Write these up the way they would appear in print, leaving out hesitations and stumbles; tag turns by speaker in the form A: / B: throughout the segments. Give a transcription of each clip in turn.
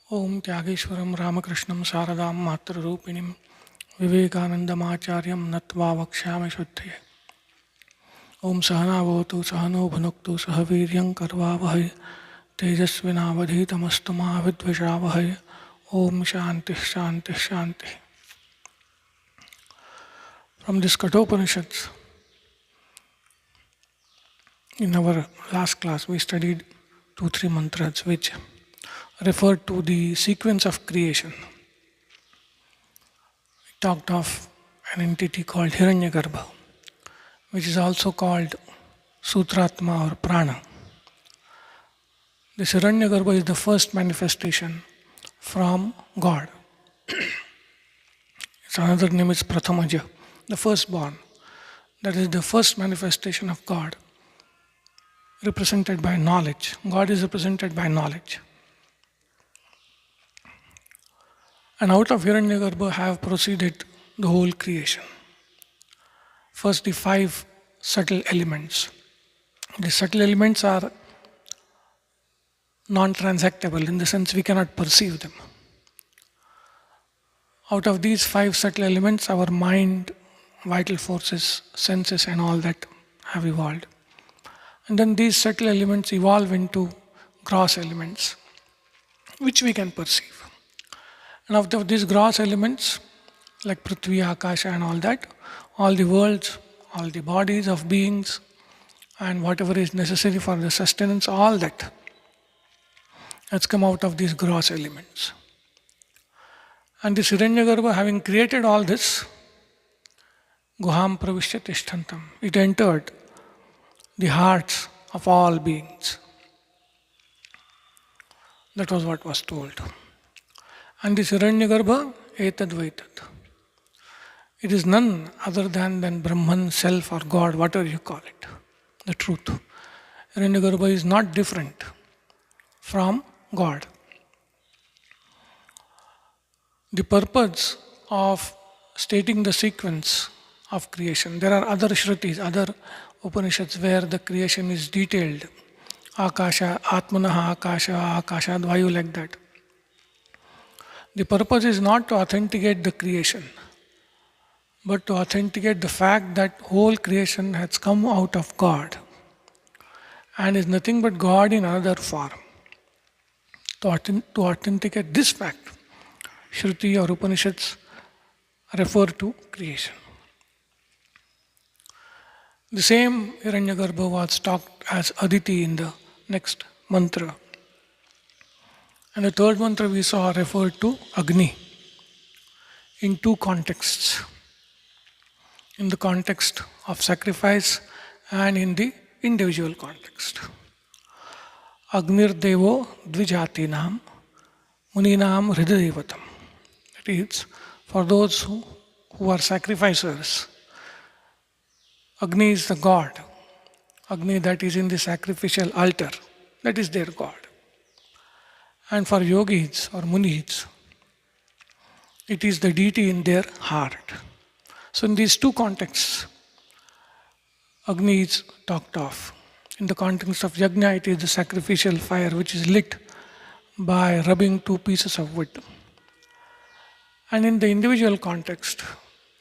A: Om Tyageshwaram Ramakrishna Saradam Matra Rupinim Vivekanandamacharyam Natva Vakshami Shuddhaye. Om Sahana Votu Sahano Bhunuktu Sahaviryam Karvavahai Tejasvinavadhitamastu Mahavidvijavahai. Om Shanti Shanti Shanti. From this Kathopanishad, in our last class we studied 2-3 mantras which referred to the sequence of creation. We talked of an entity called Hiranyagarbha, which is also called Sutratma or Prana. This Hiranyagarbha is the first manifestation from God. Its another name is Prathamaja, the firstborn. That is the first manifestation of God, represented by knowledge. God is represented by knowledge. And out of Hiranyagarbha have proceeded the whole creation. First, the 5 subtle elements. The subtle elements are non-transactable in the sense we cannot perceive them. Out of these 5 subtle elements, our mind, vital forces, senses and all that have evolved. And then these subtle elements evolve into gross elements, which we can perceive. And out of these gross elements, like Prithvi, Akasha and all that, all the worlds, all the bodies of beings, and whatever is necessary for the sustenance, all that has come out of these gross elements. And this Hiranyagarbha, having created all this, Guham Pravishya Tishthantam, it entered the hearts of all beings. That was what was told. And this Hiranyagarbha, Etadvaitad. It is none other than Brahman, self or God, whatever you call it, the truth. Hiranyagarbha is not different from God. The purpose of stating the sequence of creation, there are other Shrutis, other Upanishads where the creation is detailed. Akasha, Atmanaha Akasha, Akashad Vayu, like that. The purpose is not to authenticate the creation, but to authenticate the fact that whole creation has come out of God and is nothing but God in another form. To authenticate this fact, Shruti or Upanishads refer to creation. The same Hiranyagarbha was talked as Aditi in the next mantra. And the third mantra we saw referred to Agni in 2 contexts. In the context of sacrifice and in the individual context. Agnir Devo Dvijatinam Muninam Hridadevatam. That is, for those who are sacrificers, Agni is the God. Agni that is in the sacrificial altar, that is their God. And for yogis or munis, it is the deity in their heart. So in these 2 contexts, Agni is talked of. In the context of yajna, it is the sacrificial fire which is lit by rubbing 2 pieces of wood. And in the individual context,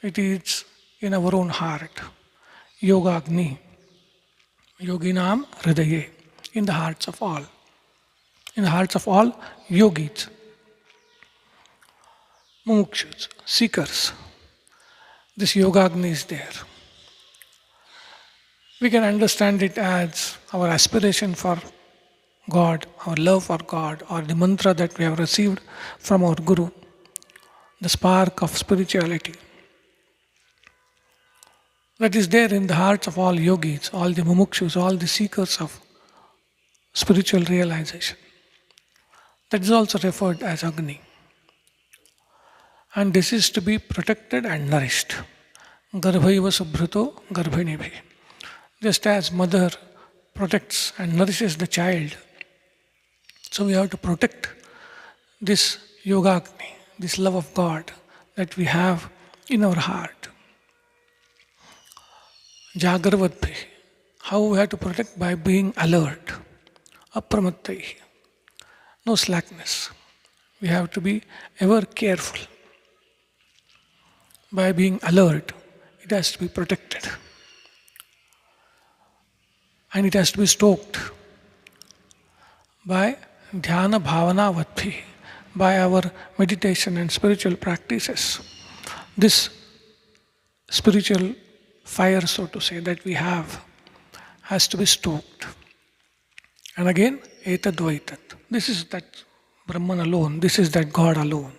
A: it is in our own heart. Yoga Agni, Yoginam Hridaye, in the hearts of all. In the hearts of all yogis, mumukshus, seekers. This Yoga Agni is there. We can understand it as our aspiration for God, our love for God, or the mantra that we have received from our Guru, the spark of spirituality. That is there in the hearts of all yogis, all the mumukshus, all the seekers of spiritual realization. That is also referred as Agni. And this is to be protected and nourished. Garbhaiva subhruto garbhinibhi. Just as mother protects and nourishes the child, so we have to protect this Yoga Agni, this love of God that we have in our heart. Jagarvadbhi. How we have to protect? By being alert. Apramattai. No slackness, We have to be ever careful. By being alert, it has to be protected. And it has to be stoked by dhyana bhavana vadbhi, by our meditation and spiritual practices. This spiritual fire, so to say, that we have has to be stoked. And again, etadvaitat. This is that Brahman alone, this is that God alone.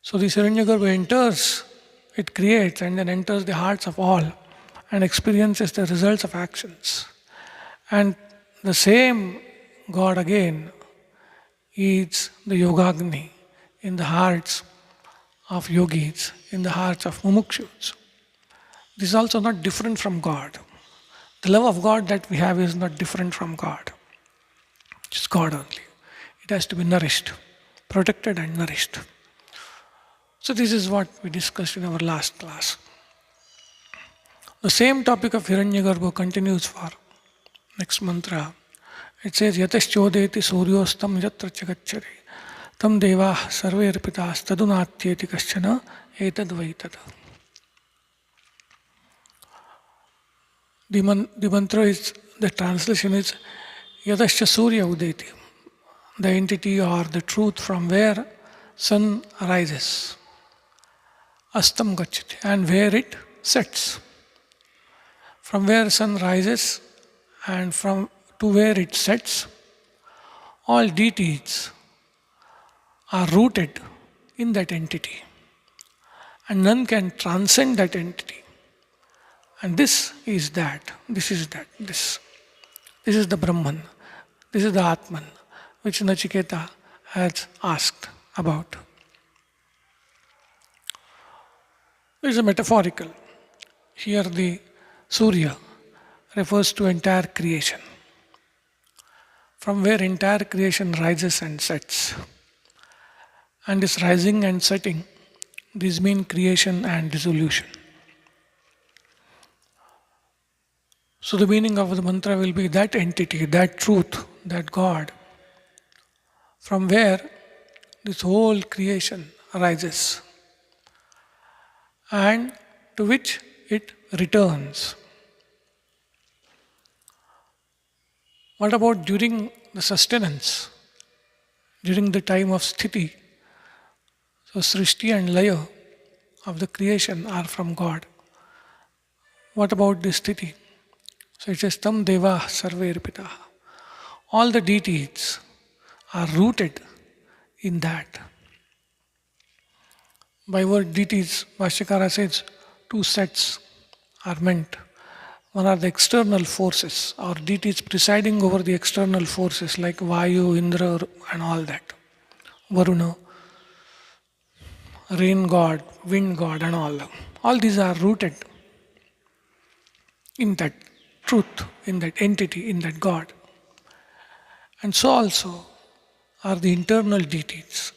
A: So this Hiranyagarbha enters, it creates and then enters the hearts of all and experiences the results of actions. And the same God again is the Yogagni in the hearts of yogis, in the hearts of mumukshus. This is also not different from God. The love of God that we have is not different from God. It's God only. It has to be nourished, protected and nourished. So this is what we discussed in our last class. The same topic of Hiranyagarbha continues for next mantra. It says, Yataschodeti suryostam yatra chagacchari tam devah sarve arpitas tadunatyeti kaschana etadvaitad. The mantra is, the translation is Yadascha Surya Udeti, the entity or the truth from where sun rises, Astam Gachati, and where it sets. From where sun rises and from to where it sets, all deities are rooted in that entity, and none can transcend that entity. And this is that, this is that, this is the Brahman, this is the Atman, which Nachiketa has asked about. It is a metaphorical. Here the Surya refers to entire creation, from where entire creation rises and sets. And this rising and setting, these mean creation and dissolution. So the meaning of the mantra will be that entity, that truth, that God, from where this whole creation arises and to which it returns. What about during the sustenance, during the time of sthiti? So srishti and laya of the creation are from God. What about the sthiti? So it says, Tam Deva Sarve Arpita. All the deities are rooted in that. By word deities, Bhashyakara says, two sets are meant. One are the external forces, or deities presiding over the external forces like Vayu, Indra, and all that. Varuna, rain god, wind god, and all. All these are rooted in that truth, in that entity, in that God. And so also are the internal deities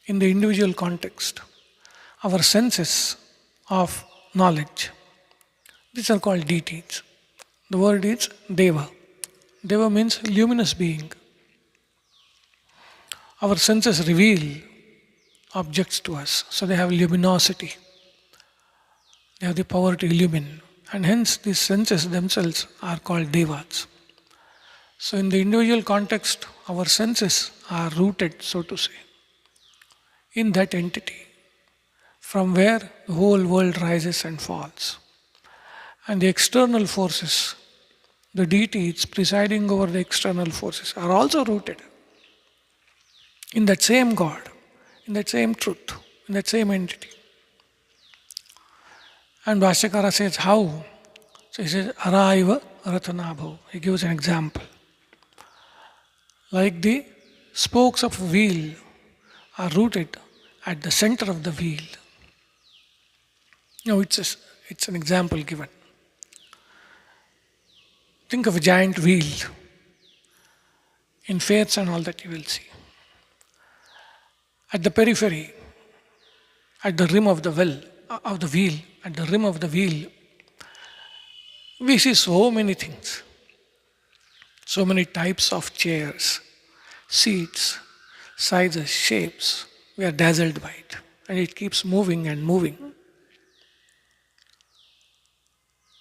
A: in the individual context, our senses of knowledge. These are called deities. The word is Deva. Deva means luminous being. Our senses reveal objects to us, so they have luminosity. They have the power to illumine. And hence these senses themselves are called devas. So in the individual context, our senses are rooted, so to say, in that entity, from where the whole world rises and falls. And the external forces, the deities presiding over the external forces, are also rooted in that same God, in that same truth, in that same entity. And Bhashyakara says, how? So he says, Araiva Ratanabhav. He gives an example. Like the spokes of a wheel are rooted at the center of the wheel. It's an example given. Think of a giant wheel. In fairs and all that you will see. At the periphery, at the rim of the wheel, at the rim of the wheel, we see so many things. So many types of chairs, seats, sizes, shapes. We are dazzled by it. And it keeps moving and moving.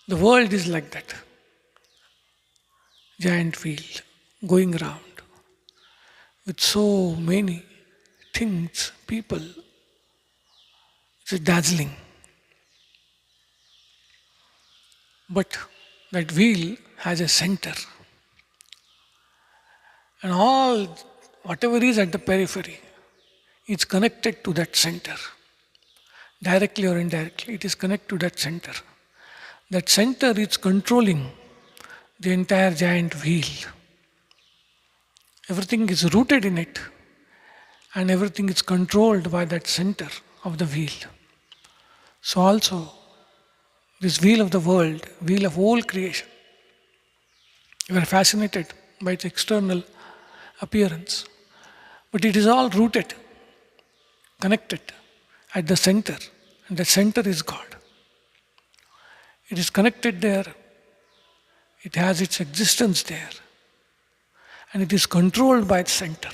A: The world is like that. Giant wheel going around with so many things, people. It's dazzling. But that wheel has a center. And all, whatever is at the periphery, is connected to that center. Directly or indirectly, it is connected to that center. That center is controlling the entire giant wheel. Everything is rooted in it, and everything is controlled by that center of the wheel. So also, this wheel of the world, wheel of whole creation, you are fascinated by its external appearance, but it is all rooted, connected at the center, and the center is God. It is connected there, it has its existence there, and it is controlled by its center.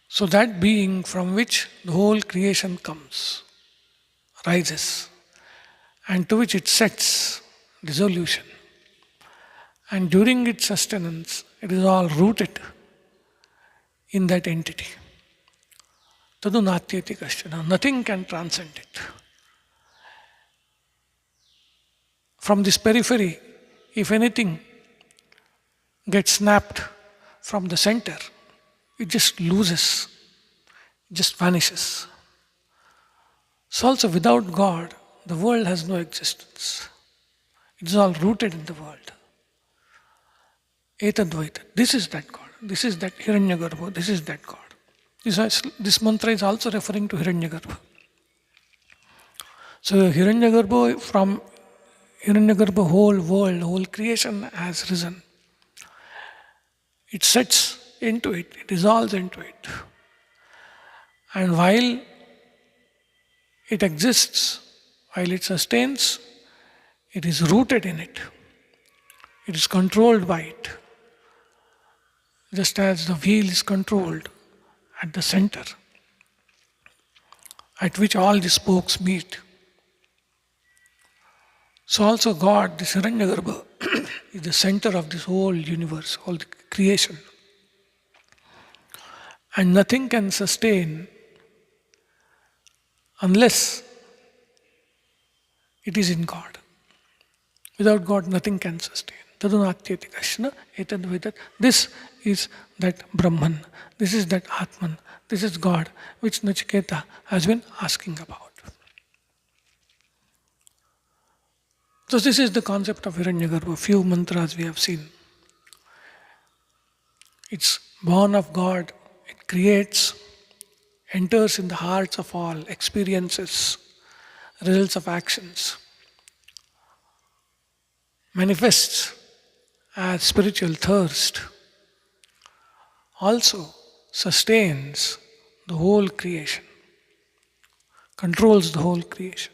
A: So that being from which the whole creation comes, rises, and to which it sets dissolution. And during its sustenance, it is all rooted in that entity. Tadu natyati kashchana. Nothing can transcend it. From this periphery, if anything gets snapped from the center, it just loses, it just vanishes. So also without God, the world has no existence. It is all rooted in the world. Etadvaita. This is that God. This is that Hiranyagarbha. This is that God. This mantra is also referring to Hiranyagarbha. So Hiranyagarbha, from Hiranyagarbha, whole world, whole creation has risen. It sets into it, it dissolves into it. And while it exists, while it sustains, it is rooted in it. It is controlled by it. Just as the wheel is controlled at the center, at which all the spokes meet. So also God, this Hiranyagarbha, is the center of this whole universe, whole creation. And nothing can sustain unless it is in God. Without God, nothing can sustain. Tadunatyati kashna etadvidat. This is that Brahman. This is that Atman. This is God, which Nachiketa has been asking about. So this is the concept of Hiranyagarbha. Few mantras we have seen. It's born of God. It creates, enters in the hearts of all, experiences, results of actions, manifests as spiritual thirst, also sustains the whole creation, controls the whole creation.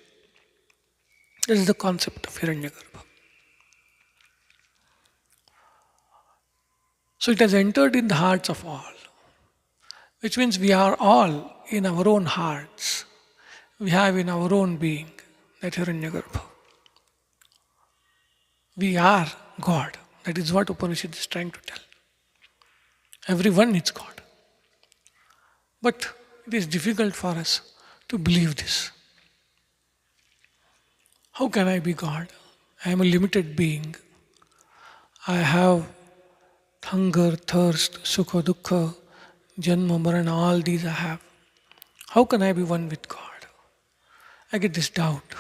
A: This is the concept of Hiranyagarbha. So it has entered in the hearts of all, which means we are all in our own hearts. We have in our own being that Hiranyagarbha. We are God. That is what Upanishad is trying to tell. Everyone is God. But it is difficult for us to believe this. How can I be God? I am a limited being. I have hunger, thirst, sukha, dukkha, janma, marana, all these I have. How can I be one with God? I get this doubt.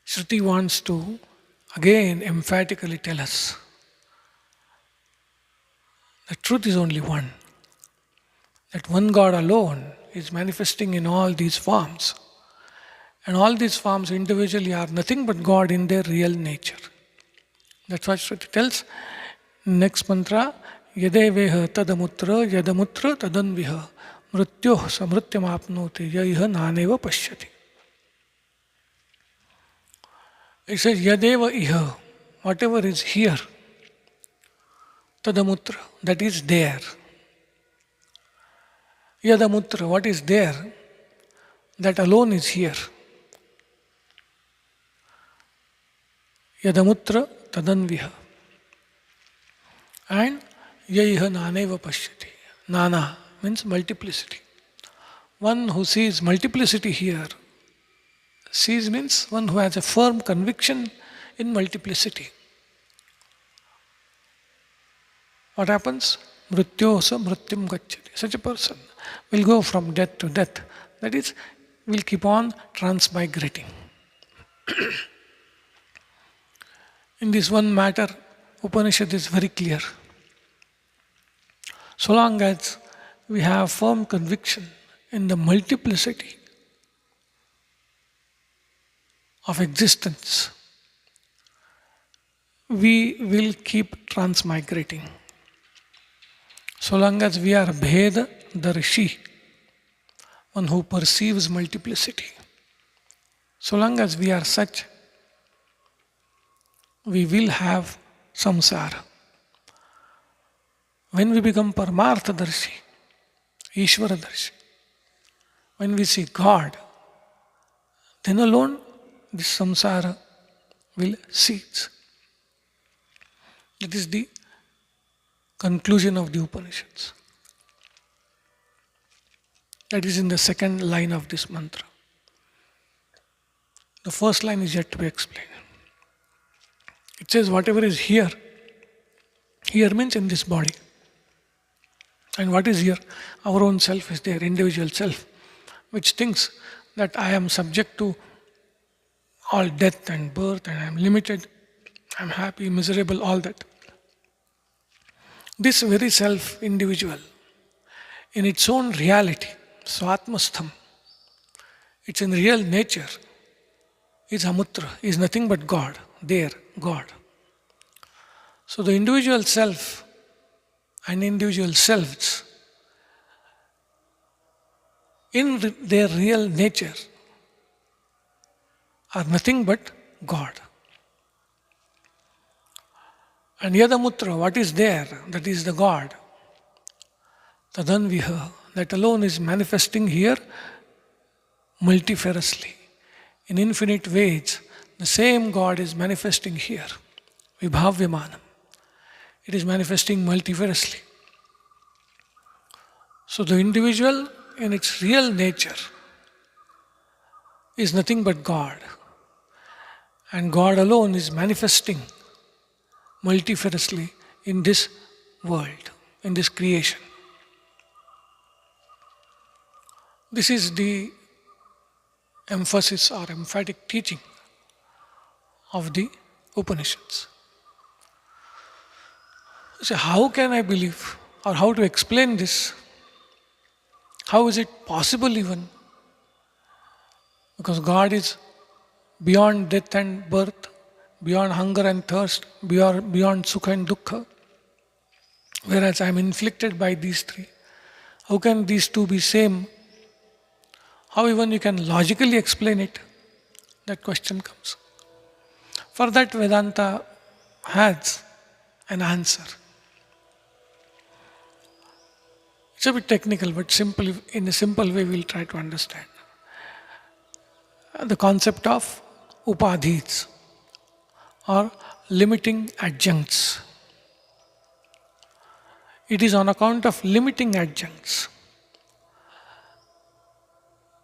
A: Shruti wants to again emphatically tell us the truth is only one. That one God alone is manifesting in all these forms. And all these forms individually are nothing but God in their real nature. That's what Shruti tells. Next mantra, Yadeveha tadamutra yadamutra tadanviha mrityoh samrityam apnoti yaiha naneva pashyati. It says Yadeva iha, whatever is here, Tadamutra, that is there. Yadamutra, what is there, that alone is here. Yadamutra tadanviha. And yaiha naneva pashyati. Nana means multiplicity. One who sees multiplicity here, sees means one who has a firm conviction in multiplicity. What happens? Mrityosa mrityum gacchati. Such a person will go from death to death. That is, will keep on transmigrating. In this one matter, Upanishad is very clear. So long as we have firm conviction in the multiplicity of existence, we will keep transmigrating. So long as we are Bheda Darshi, one who perceives multiplicity, so long as we are such, we will have samsara. When we become Paramartha Darshi, Ishvara Darshi, when we see God, then alone this samsara will cease. That is the conclusion of the Upanishads. That is in the second line of this mantra. The first line is yet to be explained. It says whatever is here, here means in this body. And what is here? Our own self is there, individual self, which thinks that I am subject to all death and birth and I am limited, I am happy, miserable, all that. This very self, individual, in its own reality, Swatmastham, its in real nature, is Amutra, is nothing but God, there, God. So the individual self and individual selves, in their real nature, are nothing but God. And Yadamutra, what is there, that is the God. Tadanviha, that alone is manifesting here multifariously. In infinite ways, the same God is manifesting here. Vibhavyamanam. It is manifesting multifariously. So the individual in its real nature is nothing but God. And God alone is manifesting multifariously in this world, in this creation. This is the emphasis or emphatic teaching of the Upanishads. So how can I believe or how to explain this? How is it possible even? Because God is beyond death and birth, beyond hunger and thirst, beyond sukha and dukkha. Whereas I am inflicted by these three. How can these two be same? How even you can logically explain it? That question comes. For that Vedanta has an answer. It's a bit technical, but simple, in a simple way we'll try to understand. The concept of upadhis or limiting adjuncts. It is on account of limiting adjuncts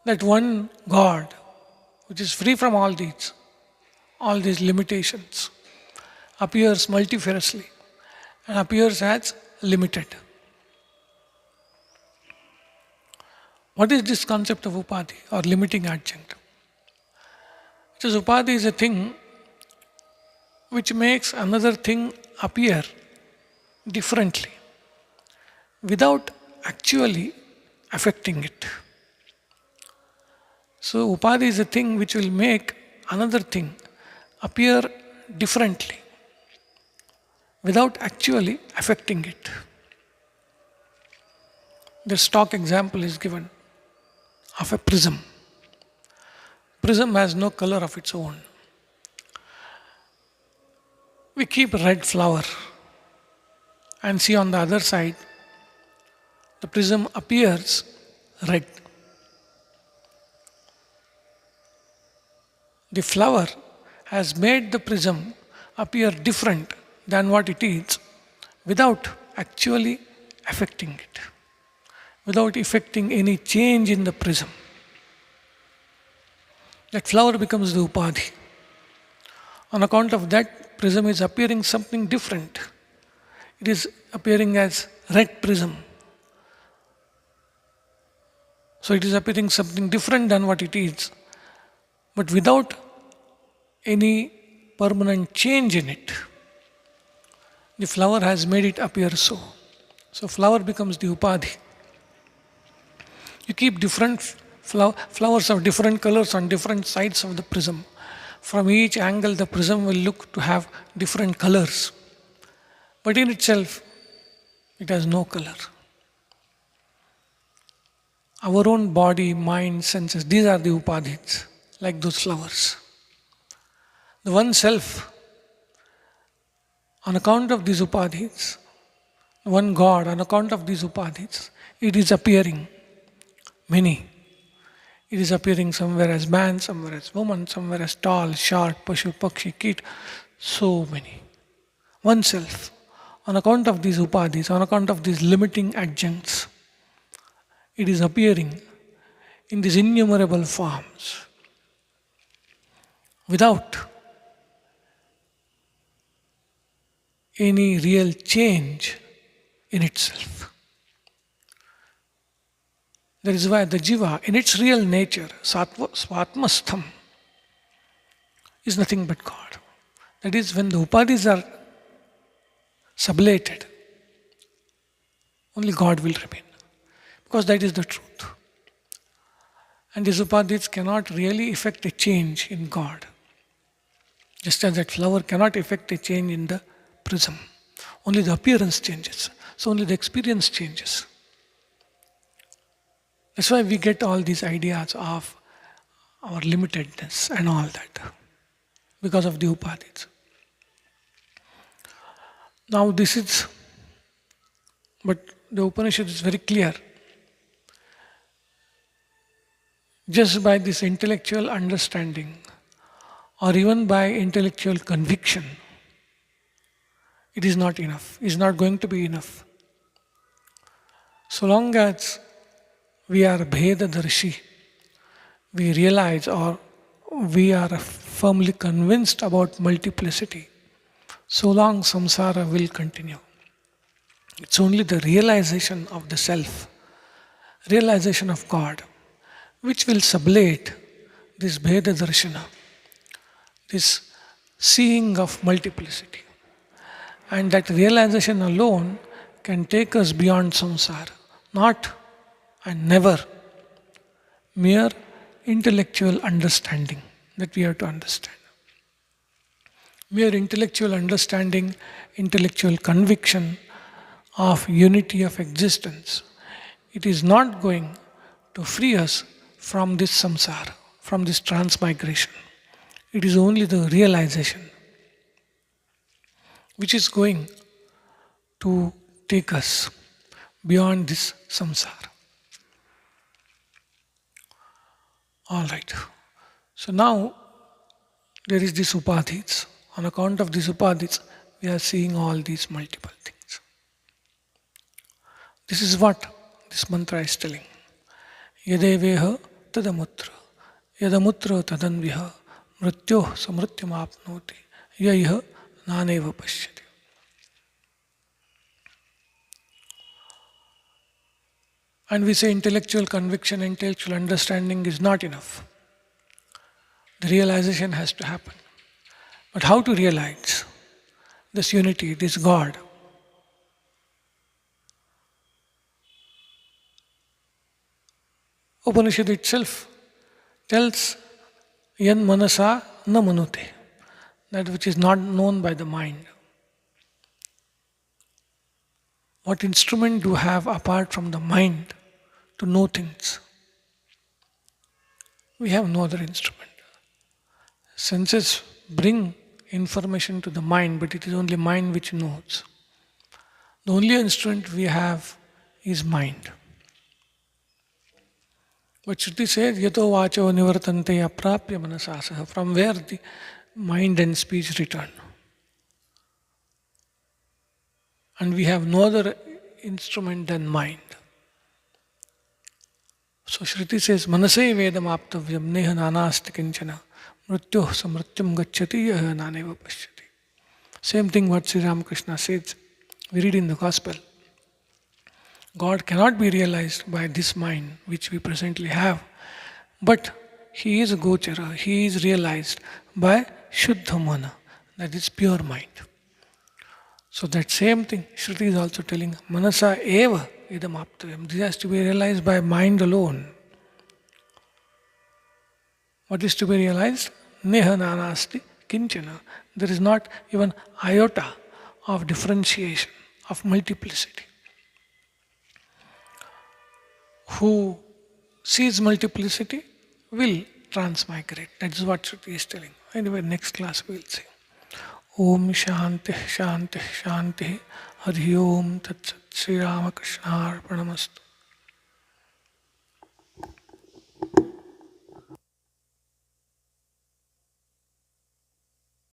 A: that one God, which is free from all these limitations, appears multifariously and appears as limited. What is this concept of upadhi or limiting adjunct? It is upadhi is a thing which makes another thing appear differently without actually affecting it. So upadhi is a thing which will make another thing appear differently without actually affecting it. The stock example is given of a prism. Prism has no color of its own. We keep red flour and see on the other side, the prism appears red. The flower has made the prism appear different than what it is without actually affecting it, without effecting any change in the prism. That flower becomes the upadhi. On account of that, prism is appearing something different. It is appearing as red prism. So it is appearing something different than what it is, but without any permanent change in it. The flower has made it appear so. So flower becomes the upadhi. You keep different flowers of different colors on different sides of the prism. From each angle, the prism will look to have different colors. But in itself, it has no color. Our own body, mind, senses, these are the upadhis, like those flowers. The one self, on account of these upadhis, one God, on account of these upadhis, it is appearing many. It is appearing somewhere as man, somewhere as woman, somewhere as tall, short, pashu, pakshi, kit, so many. One self, on account of these upadhis, on account of these limiting adjuncts, it is appearing in these innumerable forms without any real change in itself. That is why the jiva, in its real nature, swatmastham, is nothing but God. That is, when the upadhis are sublated, only God will remain. Because that is the truth. And these upadhis cannot really effect a change in God. Just as that flower cannot effect a change in the prism. Only the appearance changes. So only the experience changes. That's why we get all these ideas of our limitedness and all that. Because of the upadhis. Now but the Upanishad is very clear. Just by this intellectual understanding or even by intellectual conviction, it is not enough. It is not going to be enough. So long as we are Bhedadarshi, we realize or we are firmly convinced about multiplicity, so long samsara will continue. It's only the realization of the self, realization of God, which will sublate this Bheda Darshana, this seeing of multiplicity. And that realization alone can take us beyond samsara, not and never mere intellectual understanding that we have to understand. Mere intellectual understanding, intellectual conviction of unity of existence, it is not going to free us from this samsara, from this transmigration. It is only the realization which is going to take us beyond this samsara. All right. So now there is this upadhis. On account of these upadhis, we are seeing all these multiple things. This is what this mantra is telling. Yadeveha tadamutra, yadamutra tadanviha, mrityoh samrityam apnoti, yaiha naneva pashyati. And we say intellectual conviction, intellectual understanding is not enough. The realization has to happen. But how to realize this unity, this God? Upanishad itself tells yan manasa na manute, that which is not known by the mind. What instrument do you have apart from the mind to know things? We have no other instrument. Senses bring information to the mind, but it is only mind which knows. The only instrument we have is mind. But Shruti says, Yato vacho nivartante aprapya manasasaha, from where the mind and speech return. And we have no other instrument than mind. So Shruti says, Manase vedam aptavyam neha nanasti kinchana mrityoh samrityam gacchati yaha naneva pashyati. Same thing what Sri Ramakrishna says. We read in the Gospel. God cannot be realized by this mind which we presently have, but He is a gochara, He is realized by Shuddha Mana, that is pure mind. So that same thing, Shruti is also telling, Manasa eva idam aptavyam. This has to be realized by mind alone. What is to be realized? Neha nanasti kinchana. There is not even iota of differentiation, of multiplicity. Who sees multiplicity will transmigrate. That is what Shruti is telling. Anyway, next class we will see. Om Shanti Shanti Shanti Hari Om Tat Sat Sri Ramakrishna Arpanamastu.